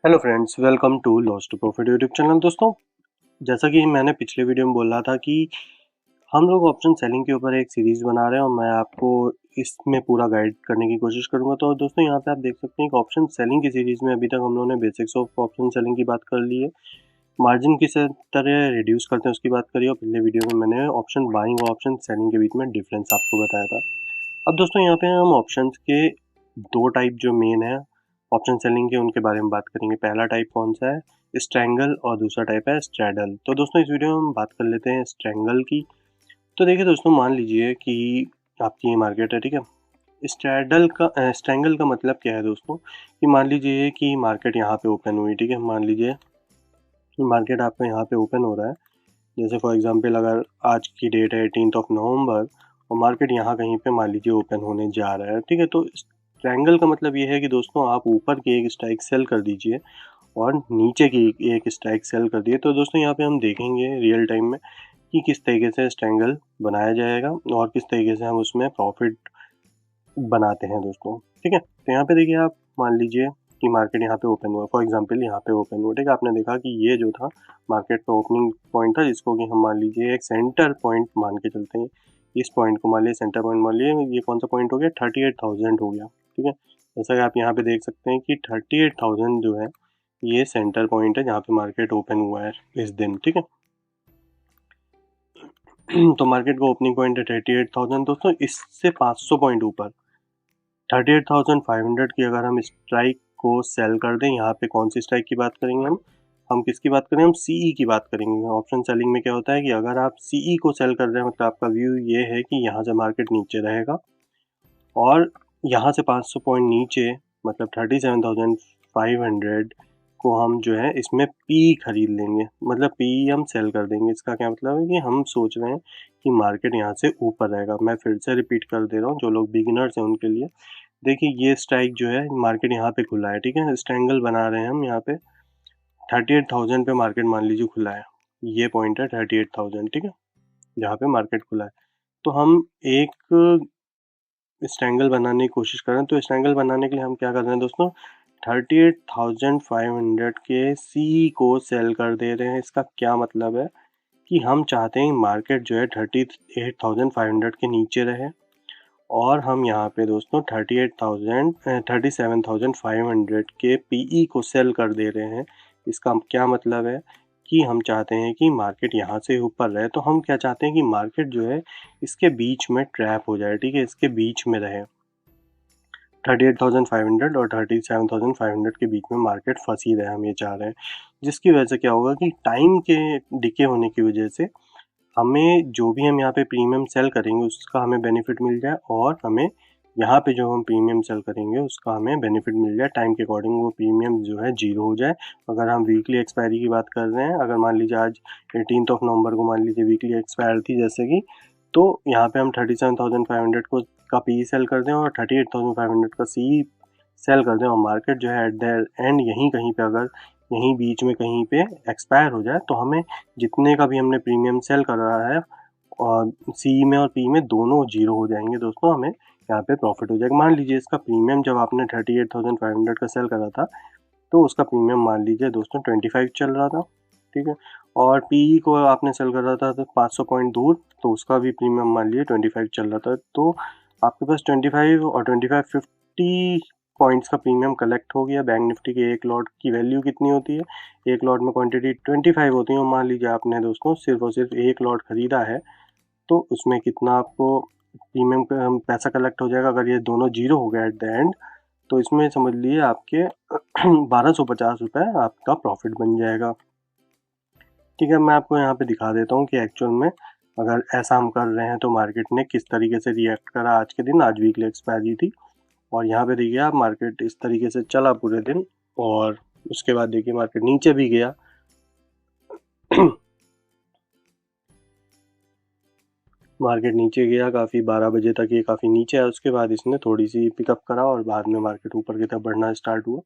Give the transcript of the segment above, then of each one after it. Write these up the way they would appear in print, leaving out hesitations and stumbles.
Hello friends, welcome to loss to profit YouTube channel. दोस्तों, जैसा कि मैंने पिछले वीडियो में बोला था कि हम लोग ऑप्शन सेलिंग के ऊपर एक सीरीज़ बना रहे हैं और मैं आपको इसमें पूरा गाइड करने की कोशिश करूंगा। तो दोस्तों, यहाँ पे आप देख सकते हैं कि ऑप्शन सेलिंग की सीरीज़ में अभी तक हम लोगों ने बेसिक्स ऑफ ऑप्शन सेलिंग की बात कर ली है, मार्जिन किस तरह रिड्यूस करते हैं उसकी बात करी, और पिछले वीडियो में मैंने ऑप्शन बाइंग और ऑप्शन सेलिंग के बीच में डिफरेंस आपको बताया था। अब दोस्तों, यहाँ पे हम ऑप्शंस के दो टाइप जो मेन है ऑप्शन सेलिंग के, उनके बारे में बात करेंगे। पहला टाइप कौन सा है? स्ट्रैंगल, और दूसरा टाइप है स्ट्रैडल। तो दोस्तों, इस वीडियो में हम बात कर लेते हैं स्ट्रैंगल की। तो देखिए दोस्तों, मान लीजिए कि आपकी ये मार्केट है, ठीक है। स्ट्रैंगल का मतलब क्या है दोस्तों, कि मान लीजिए कि मार्केट यहाँ पे ओपन हुई, ठीक है। मान लीजिए मार्केट आपका यहाँ पे ओपन हो रहा है, जैसे फॉर एग्जांपल अगर आज की डेट है 18 नवंबर और मार्केट यहाँ कहीं पे मान लीजिए ओपन होने जा रहा है, ठीक है। तो ट्रायंगल का मतलब ये है कि दोस्तों, आप ऊपर की एक स्ट्राइक सेल कर दीजिए और नीचे की एक स्ट्राइक सेल कर दिए। तो दोस्तों, यहाँ पे हम देखेंगे रियल टाइम में कि किस तरीके से स्ट्रैंगल बनाया जाएगा और किस तरीके से हम उसमें प्रॉफिट बनाते हैं दोस्तों, ठीक है। तो यहाँ पे देखिए, आप मान लीजिए कि मार्केट यहाँ पे ओपन हुआ, फॉर एग्जांपल यहाँ पे ओपन हुआ, ठीक है। आपने देखा कि ये जो था मार्केट का ओपनिंग पॉइंट था, जिसको कि हम मान लीजिए एक सेंटर पॉइंट मान के चलते हैं। इस पॉइंट को मान लीजिए सेंटर पॉइंट मान लीजिए। ये कौन सा पॉइंट हो गया? 38,000 हो गया, ठीक है। जैसा कि आप यहाँ पे देख सकते हैं कि 38,000 जो है ये सेंटर पॉइंट है जहाँ पे मार्केट ओपन हुआ है इस दिन, ठीक है। तो मार्केट का ओपनिंग पॉइंट है 38,000 दोस्तों। इससे 500 पॉइंट ऊपर 38,500 की अगर हम स्ट्राइक को सेल कर दें, यहाँ पे कौन सी स्ट्राइक की बात करेंगे हम किसकी बात करें? हम सीई की बात करेंगे। ऑप्शन सेलिंग में क्या होता है कि अगर आप सीई को सेल कर रहे हैं, मतलब आपका व्यू ये है कि यहाँ से मार्केट नीचे रहेगा और यहाँ से 500 पॉइंट नीचे, मतलब 37,500 को हम जो है इसमें पी खरीद लेंगे, मतलब पी हम सेल कर देंगे। इसका क्या मतलब है कि हम सोच रहे हैं कि मार्केट यहाँ से ऊपर रहेगा। मैं फिर से रिपीट कर दे रहा हूँ, जो लोग बिगिनर्स हैं उनके लिए। देखिए, ये स्ट्राइक जो है मार्केट यहाँ पे खुला है, ठीक है। स्ट्रैंगल बना रहे हैं हम यहाँ पे 38,000 पे मार्केट मान लीजिए खुला है। ये पॉइंट है 38,000, ठीक है, जहाँ पे मार्केट खुला है। तो हम एक स्ट्रैंगल बनाने की कोशिश कर रहे हैं। तो स्ट्रैंगल बनाने के लिए हम क्या कर रहे हैं दोस्तों? 38,500 के सी को सेल कर दे रहे हैं। इसका क्या मतलब है कि हम चाहते हैं मार्केट जो है 38,500 के नीचे रहे, और हम यहाँ पे दोस्तों 37,500 के पीई को सेल कर दे रहे हैं। इसका क्या मतलब है कि हम चाहते हैं कि मार्केट यहाँ से ऊपर रहे। तो हम क्या चाहते हैं कि मार्केट जो है इसके बीच में ट्रैप हो जाए, ठीक है, इसके बीच में रहे। 38,500 और 37,500 के बीच में मार्केट फंसी रहे, हम ये चाह रहे हैं। जिसकी वजह से क्या होगा कि टाइम के डिके होने की वजह से हमें जो भी हम यहाँ पे प्रीमियम सेल करेंगे उसका हमें बेनिफिट मिल जाए, और हमें यहाँ पे जो हम प्रीमियम सेल करेंगे उसका हमें बेनिफिट मिल जाए। टाइम के अकॉर्डिंग वो प्रीमियम जो है जीरो हो जाए। अगर हम वीकली एक्सपायरी की बात कर रहे हैं, अगर मान लीजिए आज 18 नवंबर को मान लीजिए वीकली एक्सपायर थी जैसे कि, तो यहाँ पे हम 37,500 को का पी सेल कर दें और 38,500 का सी सेल कर दें, और मार्केट जो है एट द एंड यहीं कहीं पे, अगर यहीं बीच में कहीं पे एक्सपायर हो जाए, तो हमें जितने का भी हमने प्रीमियम सेल कर रहा है और सी में और पी में दोनों जीरो हो जाएंगे दोस्तों। हमें यहाँ पे प्रॉफिट हो जाएगा। मान लीजिए इसका प्रीमियम जब आपने 38,500 का सेल करा था, तो उसका प्रीमियम मान लीजिए दोस्तों 25 चल रहा था, ठीक है। और पी को आपने सेल कर रहा था तो 500 पॉइंट दूर, तो उसका भी प्रीमियम मान लीजिए 25 चल रहा था। तो आपके पास 25 और 25 50 पॉइंट्स का प्रीमियम कलेक्ट हो गया। बैंक निफ्टी के एक लॉट की वैल्यू कितनी होती है? एक लॉट में क्वांटिटी 25 होती है, और मान लीजिए आपने दोस्तों सिर्फ और सिर्फ एक लॉट खरीदा है, तो उसमें कितना आपको प्रीमियम पैसा कलेक्ट हो जाएगा? अगर ये दोनों जीरो हो गया एट द एंड, तो इसमें समझ लिए आपके 1250 रुपये आपका प्रॉफिट बन जाएगा, ठीक है। मैं आपको यहाँ पे दिखा देता हूँ कि एक्चुअल में अगर ऐसा हम कर रहे हैं तो मार्केट ने किस तरीके से रिएक्ट करा आज के दिन। आज वीकली एक्सपायरी थी, और यहाँ पे देखिए आप, मार्केट इस तरीके से चला पूरे दिन, और उसके बाद देखिए मार्केट नीचे भी गया। मार्केट नीचे गया काफ़ी, 12 बजे तक ये काफ़ी नीचे है। उसके बाद इसने थोड़ी सी पिकअप करा और बाद में मार्केट ऊपर की तरफ बढ़ना स्टार्ट हुआ,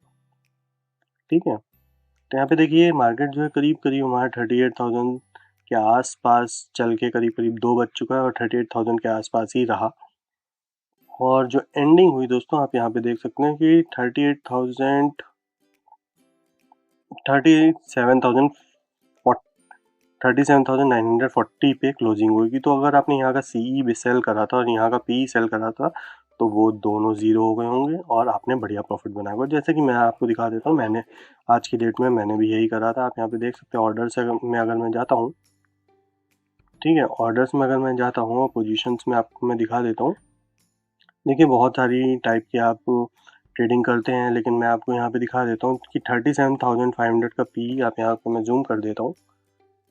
ठीक है। तो यहाँ पे देखिए मार्केट जो है करीब करीब हमारा 38,000 के आसपास चल के करीब करीब 2 बज चुका है, और 38,000 के आसपास ही रहा। और जो एंडिंग हुई दोस्तों, आप यहाँ पे देख सकते हैं कि 38,000 37,000 37,940 पे क्लोजिंग होगी। तो अगर आपने यहाँ का सीई भी सेल करा था और यहाँ का पी सेल करा था तो वो दोनों ज़ीरो हो गए होंगे और आपने बढ़िया प्रॉफिट बनाया होगा। जैसे कि मैं आपको दिखा देता हूँ, मैंने आज की डेट में मैंने भी यही करा था। आप यहाँ पे देख सकते हैं ऑर्डर से में अगर मैं जाता हूँ, ठीक है, ऑर्डर्स में अगर मैं जाता हूँ और पोजीशंस में आपको मैं दिखा देता हूँ। देखिए बहुत सारी टाइप की आप ट्रेडिंग करते हैं, लेकिन मैं आपको यहाँ पे दिखा देता हूँ कि 37,500 का पी आप यहाँ पे मैं जूम कर देता हूँ।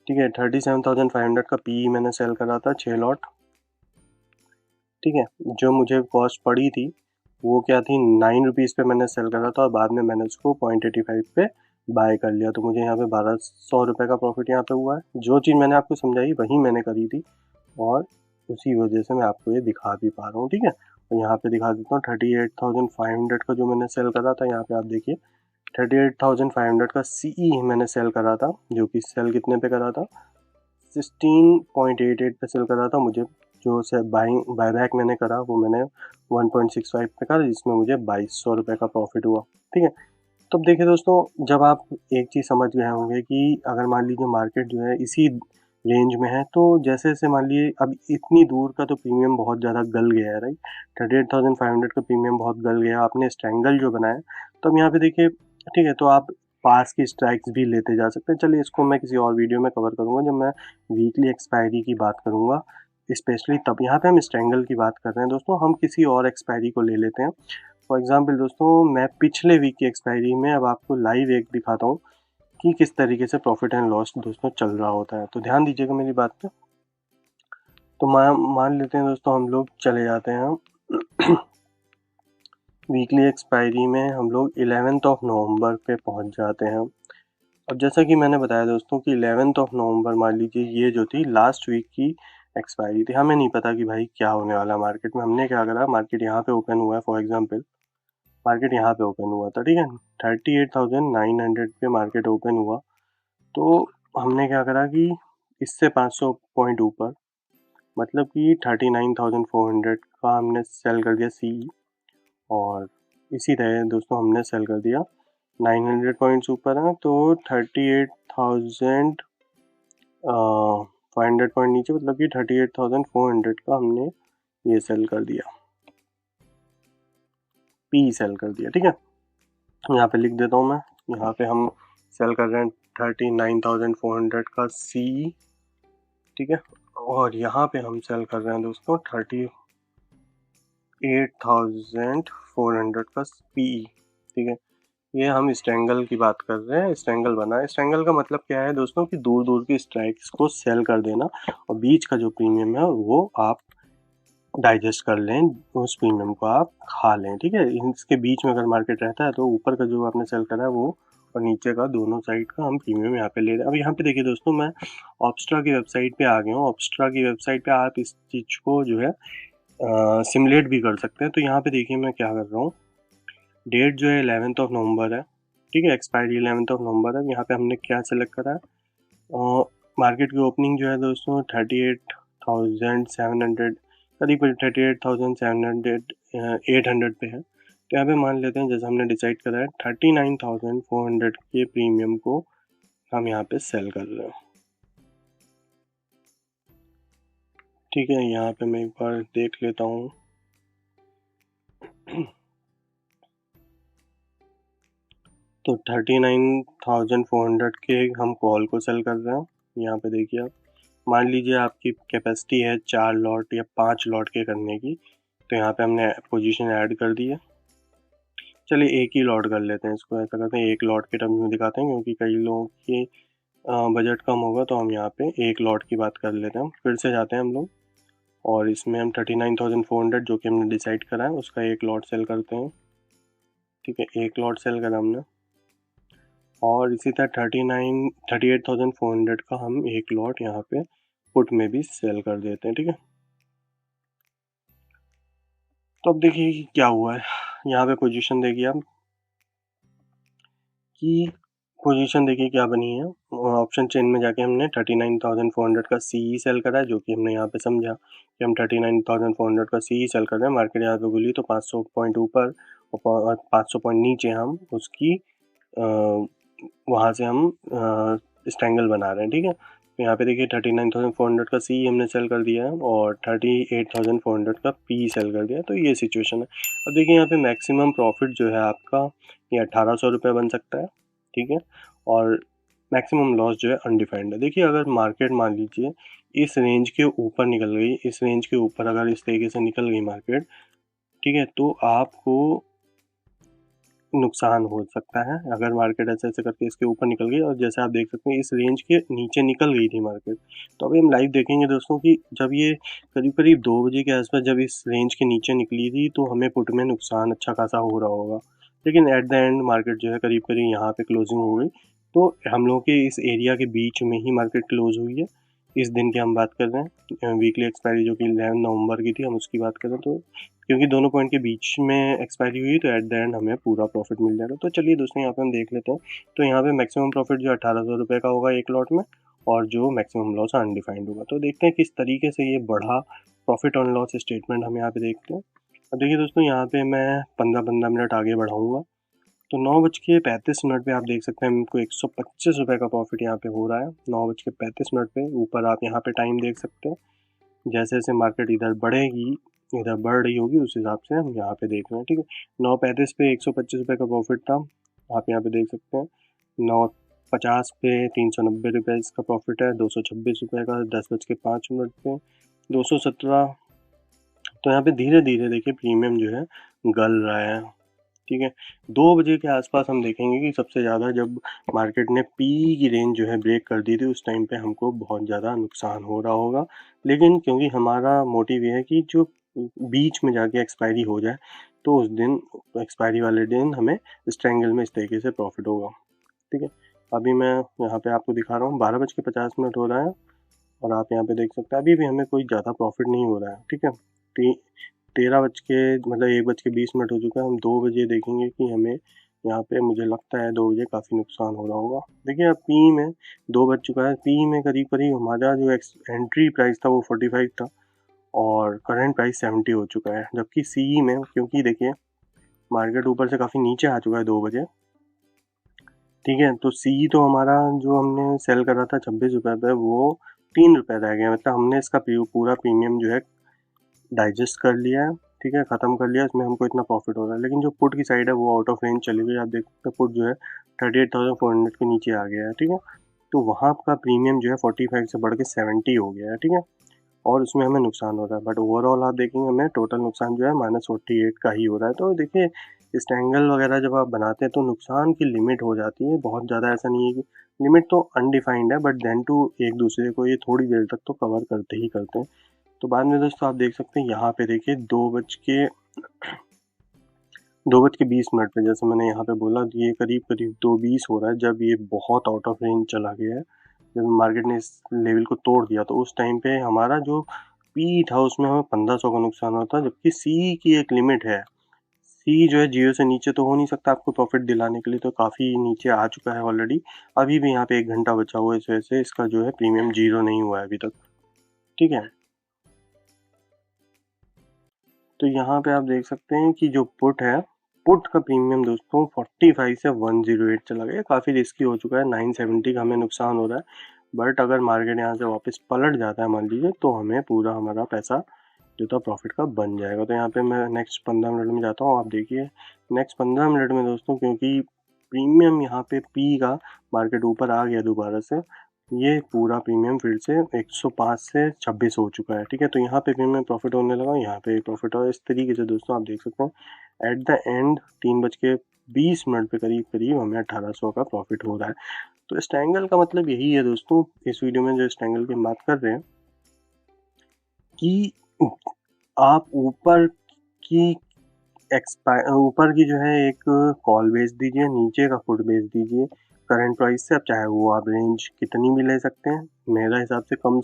ठीक है, 37,500 का पी मैंने सेल करा था 6 लॉट। ठीक है, जो मुझे कॉस्ट पड़ी थी वो क्या थी, 9 रुपीज़ पे मैंने सेल करा था और बाद में मैंने उसको 0.85 पे बाय कर लिया। तो मुझे यहाँ पे 1200 रुपये का प्रॉफिट यहाँ पे हुआ है। जो चीज़ मैंने आपको समझाई वही मैंने करी थी और उसी वजह से मैं आपको ये दिखा भी पा रहा हूँ। ठीक है, तो यहाँ पे दिखा देता हूँ 38,500 का जो मैंने सेल करा था। यहाँ पे आप देखिए 38,500 का सीई मैंने सेल करा था, जो कि सेल कितने पे करा था, 16.88 पे सेल करा था। मुझे जो से बायबैक मैंने करा वो मैंने 1.65 पे करा, जिसमें मुझे 2200 रुपये का प्रॉफिट हुआ। ठीक है, तो अब देखिए दोस्तों, जब आप एक चीज़ समझ गए होंगे कि अगर मान लीजिए मार्केट जो है इसी रेंज में है, तो जैसे जैसे मान लीजिए अब इतनी दूर का तो प्रीमियम बहुत ज़्यादा गल गया है, राइट। 38,500 का प्रीमियम बहुत गल गया, आपने स्ट्रैंगल जो बनाया। तो अब यहाँ पे देखिए, ठीक है, तो आप पास की स्ट्राइक्स भी लेते जा सकते हैं। चलिए इसको मैं किसी और वीडियो में कवर करूँगा जब मैं वीकली एक्सपायरी की बात करूँगा, स्पेशली तब। यहाँ पे हम स्ट्रैंगल की बात कर रहे हैं दोस्तों, हम किसी और एक्सपायरी को ले लेते हैं। फॉर एग्जाम्पल दोस्तों, मैं पिछले वीक की एक्सपायरी में अब आपको लाइव एक दिखाता हूँ कि किस तरीके से प्रॉफिट एंड लॉस दोस्तों चल रहा होता है। तो ध्यान दीजिएगा मेरी बात पे। तो मान लेते हैं दोस्तों, हम लोग चले जाते हैं वीकली एक्सपायरी में हम लोग 11th ऑफ नवंबर पे पहुंच जाते हैं। अब जैसा कि मैंने बताया दोस्तों कि 11th ऑफ नवंबर, मान लीजिए ये जो थी लास्ट वीक की एक्सपायरी थी। हमें नहीं पता कि भाई क्या होने वाला मार्केट में। हमने क्या करा, मार्केट यहाँ पे ओपन हुआ है, फॉर एग्जांपल मार्केट यहाँ पे ओपन हुआ था, ठीक है, 38,900 पे मार्केट ओपन हुआ। तो हमने क्या करा कि इससे 500 पॉइंट ऊपर, मतलब कि 39,400 का हमने सेल कर दिया सी। और इसी तरह दोस्तों हमने सेल कर दिया 900 पॉइंट्स ऊपर है, तो 38,500 पॉइंट नीचे, मतलब कि 38,400 का हमने ये सेल कर दिया, पी सेल कर दिया। ठीक है, यहाँ पे लिख देता हूँ मैं। यहाँ पे हम सेल कर रहे हैं 39,400 का सी। ठीक है, और यहाँ पे हम सेल कर रहे हैं दोस्तों 38,400 का पी। ठीक है, ये हम स्ट्रैंगल की बात कर रहे हैं। स्ट्रैंगल बना है। स्ट्रैंगल का मतलब क्या है दोस्तों कि दूर दूर की स्ट्राइक्स को सेल कर देना और बीच का जो प्रीमियम है वो आप डाइजेस्ट कर लें, उस प्रीमियम को आप खा लें। ठीक है, इसके बीच में अगर मार्केट रहता है तो ऊपर का जो आपने सेल करा है वो और नीचे का दोनों साइड का हम प्रीमियम यहाँ पे ले रहे हैं। अब यहाँ पे देखिए दोस्तों, मैं ऑब्स्ट्रा की वेबसाइट पे आ गया हूँ। ऑब्स्ट्रा की वेबसाइट पे आप इस चीज़ को जो है सिमुलेट भी कर सकते हैं। तो यहाँ पे देखिए मैं क्या कर रहा हूँ, डेट जो है 11th ऑफ नवंबर है। ठीक है, एक्सपायरी 11th ऑफ नवंबर है। यहाँ पे हमने क्या सेलेक्ट करा है, मार्केट की ओपनिंग जो है दोस्तों 38,700, करीब 38,700 800 पे है। तो यहाँ पे मान लेते हैं, जैसे हमने डिसाइड करा है 39,400 के प्रीमियम को हम यहाँ पे सेल कर रहे हैं। ठीक है, यहाँ पे मैं एक बार देख लेता हूँ। तो 39,400 के हम कॉल को सेल कर रहे हैं। यहाँ पे देखिए आप, मान लीजिए आपकी कैपेसिटी है 4 लॉट या 5 लॉट के करने की, तो यहाँ पे हमने पोजीशन ऐड कर दी है। चलिए एक ही लॉट कर लेते हैं, इसको ऐसा करते हैं, एक लॉट के टर्म्स में दिखाते हैं, क्योंकि कई लोगों की बजट कम होगा। तो हम यहाँ पे एक लॉट की बात कर लेते हैं। फिर से जाते हैं हम लोग और इसमें हम 39,400 जो कि हमने डिसाइड करा है उसका एक लॉट सेल करते हैं। ठीक है, एक लॉट सेल करा हमने और इसी तरह 38,400 का हम एक लॉट यहाँ पे पुट में भी सेल कर देते हैं। ठीक है, तो अब देखिए कि क्या हुआ है। यहाँ पे पोजीशन देखिए आप कि पोजीशन देखिए क्या बनी है। ऑप्शन चेन में जाके हमने 39,400 का सी सेल करा है, जो कि हमने यहाँ पे समझा कि हम 39,400 का सी सेल कर रहे हैं। मार्केट यहाँ पे खुली तो 500 पॉइंट ऊपर और 500 पॉइंट नीचे हम उसकी वहाँ से हम स्ट्रैंगल बना रहे हैं, ठीक है। तो यहाँ पे देखिए 39,400 का सी हमने सेल कर दिया है और 38,400 का पी सेल कर दिया है। तो ये सिचुएशन है। अब देखिए यहाँ पे मैक्सिमम प्रॉफिट जो है आपका ये 1800 रुपये बन सकता है, ठीक है। और मैक्सिमम लॉस जो है अनडिफाइंड है। देखिए अगर मार्केट मान लीजिए इस रेंज के ऊपर निकल गई, इस रेंज के ऊपर अगर इस तरीके से निकल गई मार्केट, ठीक है, तो आपको नुकसान हो सकता है। अगर मार्केट ऐसे ऐसे करके इसके ऊपर निकल गई और जैसे आप देख सकते हैं इस रेंज के नीचे निकल गई थी मार्केट, तो अभी हम लाइव देखेंगे दोस्तों कि जब ये करीब करीब 2 बजे के आसपास जब इस रेंज के नीचे निकली थी तो हमें पुट में नुकसान अच्छा खासा हो रहा होगा। लेकिन एट द एंड मार्केट जो है करीब करीब यहाँ पे क्लोजिंग हो गई। तो हम लोगों के इस एरिया के बीच में ही मार्केट क्लोज हुई है। इस दिन की हम बात कर रहे हैं, वीकली एक्सपायरी जो कि 11 नवंबर की थी, हम उसकी बात कर रहे हैं। तो क्योंकि दोनों पॉइंट के बीच में एक्सपायरी हुई तो एट द एंड हमें पूरा प्रॉफिट मिल जाएगा। तो चलिए दोस्तों यहाँ पे हम देख लेते हैं। तो यहाँ पे मैक्सिमम प्रॉफिट जो 1800 रुपये का होगा एक लॉट में, और जो मैक्सिमम लॉस अनडिफाइंड होगा। तो देखते हैं किस तरीके से ये बढ़ा प्रॉफिट ऑन लॉस स्टेटमेंट हम यहाँ पे देखते हैं। अब देखिए दोस्तों यहाँ पे मैं 15-15 मिनट आगे बढ़ाऊँगा। तो 9:35 पे आप देख सकते हैं हमको 125 रुपये का प्रॉफिट यहाँ पे हो रहा है। 9:35 पे ऊपर आप यहाँ पे टाइम देख सकते हैं। जैसे जैसे मार्केट इधर बढ़ेगी, इधर बढ़ रही होगी, उस हिसाब से हम यहाँ पे देख रहे हैं, ठीक है। 9:35 पे 125 रुपये का प्रॉफिट था, आप यहाँ पे देख सकते हैं। 9:50 पे 390 रुपये इसका प्रॉफिट है। 226 रुपये का 10:05 पे 217। तो यहाँ पे धीरे धीरे देखिए प्रीमियम जो है गल रहा है, ठीक है। 2 बजे के आसपास हम देखेंगे कि सबसे ज़्यादा जब मार्केट ने पी की रेंज जो है ब्रेक कर दी थी, उस टाइम पे हमको बहुत ज़्यादा नुकसान हो रहा होगा। लेकिन क्योंकि हमारा मोटिव ये है कि जो बीच में जाके एक्सपायरी हो जाए, तो उस दिन एक्सपायरी वाले दिन हमें स्ट्रैंगल में इस तरीके से प्रॉफिट होगा, ठीक है। अभी मैं यहाँ पे आपको दिखा रहा हूँ 12:50 हो रहा है और आप यहाँ पे देख सकते हैं अभी भी हमें कोई ज़्यादा प्रॉफिट नहीं हो रहा है, ठीक है। 13 बज के मतलब 1:20 हो चुका है। हम 2 बजे देखेंगे कि हमें यहाँ पे मुझे लगता है 2 बजे काफ़ी नुकसान हो रहा होगा। देखिए अब पी में 2 बज चुका है। पी में करीब करीब हमारा जो एंट्री प्राइस था वो 45 था और करंट प्राइस 70 हो चुका है। जबकि सी में क्योंकि देखिए मार्केट ऊपर से काफ़ी नीचे आ चुका है 2 बजे, ठीक है। तो सी तो हमारा जो हमने सेल करा था 26 रुपये पे, वो 3 रुपये रह गया। मतलब हमने इसका पूरा प्रीमियम जो है डाइजेस्ट कर लिया है, ठीक है, ख़त्म कर लिया। इसमें हमको इतना प्रॉफिट हो रहा है। लेकिन जो पुट की साइड है वो आउट ऑफ रेंज चली गई। आप देख सकते हैं पुट जो है 38,400 के नीचे आ गया है, ठीक है। तो वहाँ का प्रीमियम जो है 45 से बढ़ के 70 हो गया है, ठीक है। और उसमें हमें नुकसान हो रहा है, बट ओवरऑल आप देखेंगे हमें टोटल नुकसान जो है -48 का ही हो रहा है। तो देखिए स्ट्रैंगल वगैरह जब आप बनाते हैं तो नुकसान की लिमिट हो जाती है। बहुत ज़्यादा ऐसा नहीं है कि लिमिट तो अनडिफाइंड है, बट देन टू एक दूसरे को ये थोड़ी देर तक तो कवर करते ही करते हैं। तो बाद में दोस्तों आप देख सकते हैं यहाँ पे देखिए 2:20 पे, जैसे मैंने यहाँ पे बोला, ये करीब करीब 2:20 हो रहा है। जब ये बहुत आउट ऑफ रेंज चला गया है, जब मार्केट ने इस लेवल को तोड़ दिया, तो उस टाइम पे हमारा जो पी था उसमें हमें 1500 का नुकसान होता है। जबकि सी की एक लिमिट है, सी जो है 0 से नीचे तो हो नहीं सकता आपको प्रॉफिट दिलाने के लिए, तो काफ़ी नीचे आ चुका है ऑलरेडी। अभी भी यहाँ पे 1 घंटा बचा हुआ है, इस वजह से इसका जो है प्रीमियम 0 नहीं हुआ है अभी तक, ठीक है। तो यहाँ पे आप देख सकते हैं कि जो पुट है, पुट का प्रीमियम दोस्तों 45 से 108 चला गया। काफ़ी रिस्की हो चुका है। 970 का हमें नुकसान हो रहा है। बट अगर मार्केट यहाँ से वापस पलट जाता है मान लीजिए, तो हमें पूरा हमारा पैसा जो था प्रॉफिट का बन जाएगा। तो यहाँ पे मैं नेक्स्ट 15 मिनट में जाता हूँ। आप देखिए नेक्स्ट 15 मिनट में दोस्तों, क्योंकि प्रीमियम यहाँ पे पी का मार्केट ऊपर आ गया दोबारा से, ये पूरा प्रीमियम फिर से 105 से 26 हो चुका है, ठीक है। तो यहाँ पे भी मैं प्रॉफिट होने लगा, यहाँ पे प्रॉफिट हो। इस तरीके से दोस्तों आप देख सकते हैं एट द एंड 3:20 पे करीब करीब हमें 1800 का प्रॉफिट हो रहा है। तो स्ट्रैंगल का मतलब यही है दोस्तों, इस वीडियो में जो स्ट्रैंगल की हम बात कर रहे हैं कि आप की ऊपर की जो है एक कॉल बेच दीजिए, नीचे का पुट बेच दीजिए करंट प्राइस से। अब चाहे वो आप रेंज कितनी भी ले सकते हैं। मेरा हिसाब से कम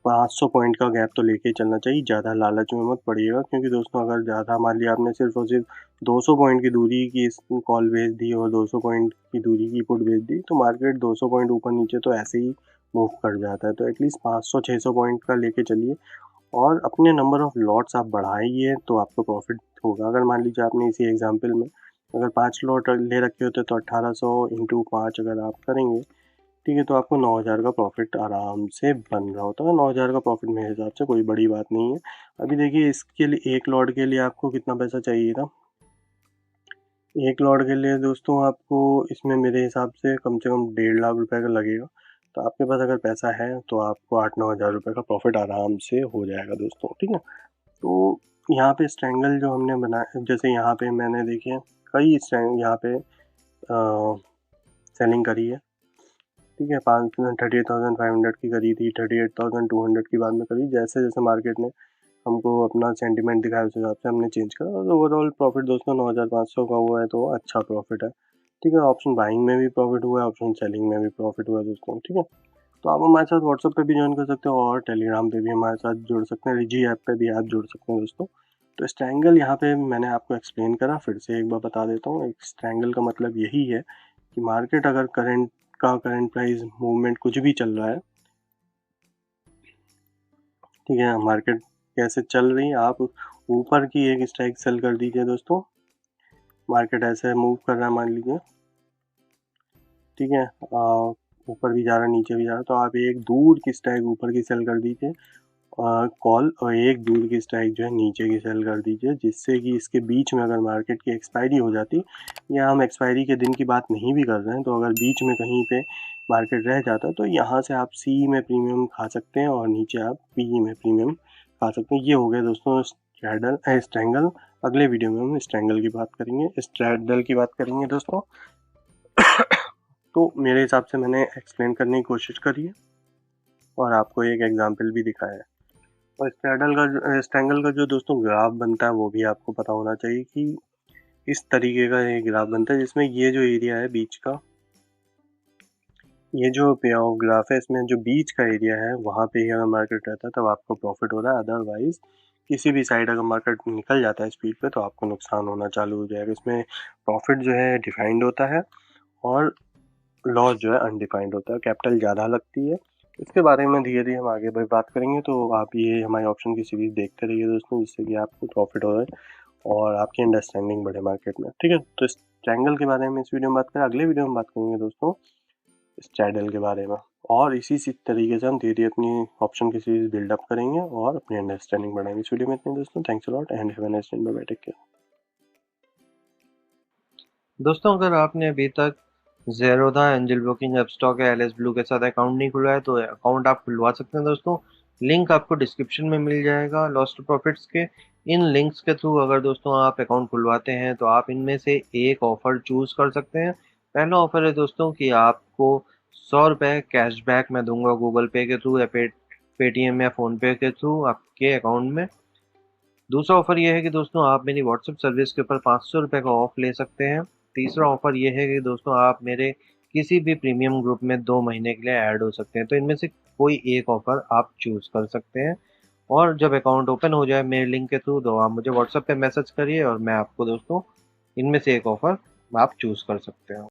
500 पॉइंट का गैप तो लेके चलना चाहिए। ज़्यादा लालच में मत पड़िएगा, क्योंकि दोस्तों अगर ज़्यादा मान लिया आपने सिर्फ और सिर्फ 200 पॉइंट की दूरी की कॉल बेच दी और 200 पॉइंट की दूरी की पुट बेच दी, तो मार्केट 200 पॉइंट ऊपर नीचे तो ऐसे ही मूव कर जाता है। तो एटलीस्ट 500-600 पॉइंट का लेके चलिए और अपने नंबर ऑफ लॉट्स आप बढ़ाइए, तो आपको प्रॉफिट होगा। अगर मान लीजिए आपने इसी एग्जांपल में अगर 5 लॉट ले रखे होते तो 1800 इंटू 5 अगर आप करेंगे, ठीक है, तो आपको 9000 का प्रॉफिट आराम से बन रहा होता है। 9000 का प्रॉफिट मेरे हिसाब से कोई बड़ी बात नहीं है। अभी देखिए इसके लिए 1 लॉट के लिए आपको कितना पैसा चाहिए था? 1 लॉट के लिए दोस्तों आपको इसमें मेरे हिसाब से कम 1.5 लाख रुपए का लगेगा। तो आपके पास अगर पैसा है तो आपको 8-9 हज़ार रुपए का प्रॉफिट आराम से हो जाएगा दोस्तों, ठीक है? तो यहाँ पे स्ट्रैंगल जो हमने बनाया, जैसे यहाँ पे मैंने देखिए कई स्ट्रैंग यहाँ पे सेलिंग करी है, ठीक है? 38,500 की करी थी, 38,200 की बाद में करी। जैसे जैसे मार्केट ने हमको अपना सेंटिमेंट दिखाया उस हिसाब से हमने चेंज करा, और ओवरऑल प्रॉफिट दोस्तों 9,500 का हुआ है, तो अच्छा प्रॉफिट है, ठीक है? ऑप्शन बाइंग में भी प्रॉफिट हुआ है, ऑप्शन सेलिंग में भी प्रॉफिट हुआ है दोस्तों, ठीक है? तो आप हमारे साथ व्हाट्सएप पे भी ज्वाइन कर सकते हो और टेलीग्राम पे भी हमारे साथ जुड़ सकते हैं, रिजी ऐप पे भी आप जुड़ सकते हैं दोस्तों। तो स्ट्रैंगल यहाँ पे मैंने आपको एक्सप्लेन करा, फिर से एक बार बता देता हूँ। एक स्ट्रैंगल का मतलब यही है कि मार्केट अगर करंट प्राइस मूवमेंट कुछ भी चल रहा है, ठीक है, मार्केट कैसे चल रही है, आप ऊपर की एक स्ट्राइक सेल कर दीजिए दोस्तों। मार्केट ऐसे मूव कर रहा है मान लीजिए, ठीक है, ऊपर भी जा रहा है नीचे भी जा रहा है, तो आप एक दूर की स्ट्राइक ऊपर की सेल कर दीजिए कॉल, और एक दूर की स्ट्राइक जो है नीचे की सेल कर दीजिए, जिससे कि इसके बीच में अगर मार्केट की एक्सपायरी हो जाती, या हम एक्सपायरी के दिन की बात नहीं भी कर रहे हैं, तो अगर बीच में कहीं पे मार्केट रह जाता तो यहाँ से आप सी में प्रीमियम खा सकते हैं और नीचे आप पी में प्रीमियम खा सकते हैं। ये हो गया दोस्तों स्ट्रैंगल। अगले वीडियो में हम स्ट्रैंगल की बात करेंगे, स्ट्रैडल की बात करेंगे दोस्तों। तो मेरे हिसाब से मैंने एक्सप्लेन करने की कोशिश करी है और आपको एक एग्जाम्पल भी दिखाया है। और स्ट्रैंगल का जो दोस्तों ग्राफ बनता है वो भी आपको पता होना चाहिए कि इस तरीके का एक ग्राफ बनता है, जिसमें ये जो एरिया है बीच का, ये जो पे ऑफ ग्राफ है, इसमें जो बीच का एरिया है वहाँ पे ही अगर मार्केट रहता है तब आपको प्रॉफिट हो रहा है। अदरवाइज किसी भी साइड अगर मार्केट निकल जाता है स्पीड पे तो आपको नुकसान होना चालू हो जाएगा। इसमें प्रॉफिट जो है डिफाइंड होता है और लॉस जो है अनडिफाइंड होता है, कैपिटल ज़्यादा लगती है। इसके बारे में धीरे धीरे हम आगे भी बात करेंगे, तो आप ये हमारे ऑप्शन की सीरीज देखते रहिए दोस्तों, जिससे कि आपको प्रॉफिट हो और आपकी अंडरस्टैंडिंग बढ़े मार्केट में, ठीक है? तो इस ट्रायंगल के बारे में इस वीडियो में बात करें, अगले वीडियो में बात करेंगे दोस्तों स्ट्रैडल के बारे में, और इसी तरीके से हम धीरे धीरे अपनी ऑप्शन की सीरीज बिल्डअप करेंगे और अपनी अंडरस्टैंडिंग बढ़ाएंगे। इस वीडियो में इतने दोस्तों, thanks a lot and have a nice day, bye bye, take care. दोस्तों, अगर आपने अभी तक ज़ेरोधा, एंजल ब्रोकिंग, अपस्टॉक या एलएस ब्लू के साथ अकाउंट नहीं खुलवाया तो अकाउंट आप खुलवा सकते हैं दोस्तों। लिंक आपको डिस्क्रिप्शन में मिल जाएगा लॉस टू प्रॉफिट्स के। इन लिंक्स के थ्रू अगर दोस्तों आप अकाउंट खुलवाते हैं तो आप इनमें से एक ऑफर चूज कर सकते हैं। पहला ऑफर है दोस्तों कि आपको 100 रुपये कैशबैक मैं दूंगा गूगल पे के थ्रू या पेटीएम या फ़ोनपे के थ्रू आपके अकाउंट में। दूसरा ऑफर ये है कि दोस्तों आप मेरी व्हाट्सएप सर्विस के ऊपर 500 रुपये का ऑफ ले सकते हैं। तीसरा ऑफर ये है कि दोस्तों आप मेरे किसी भी प्रीमियम ग्रुप में 2 महीने के लिए ऐड हो सकते हैं। तो इनमें से कोई एक ऑफर आप चूज कर सकते हैं, और जब अकाउंट ओपन हो जाए मेरे लिंक के थ्रू तो आप मुझे व्हाट्सएप पे मैसेज करिए और मैं आपको दोस्तों इनमें से एक ऑफर आप चूज कर सकते हो।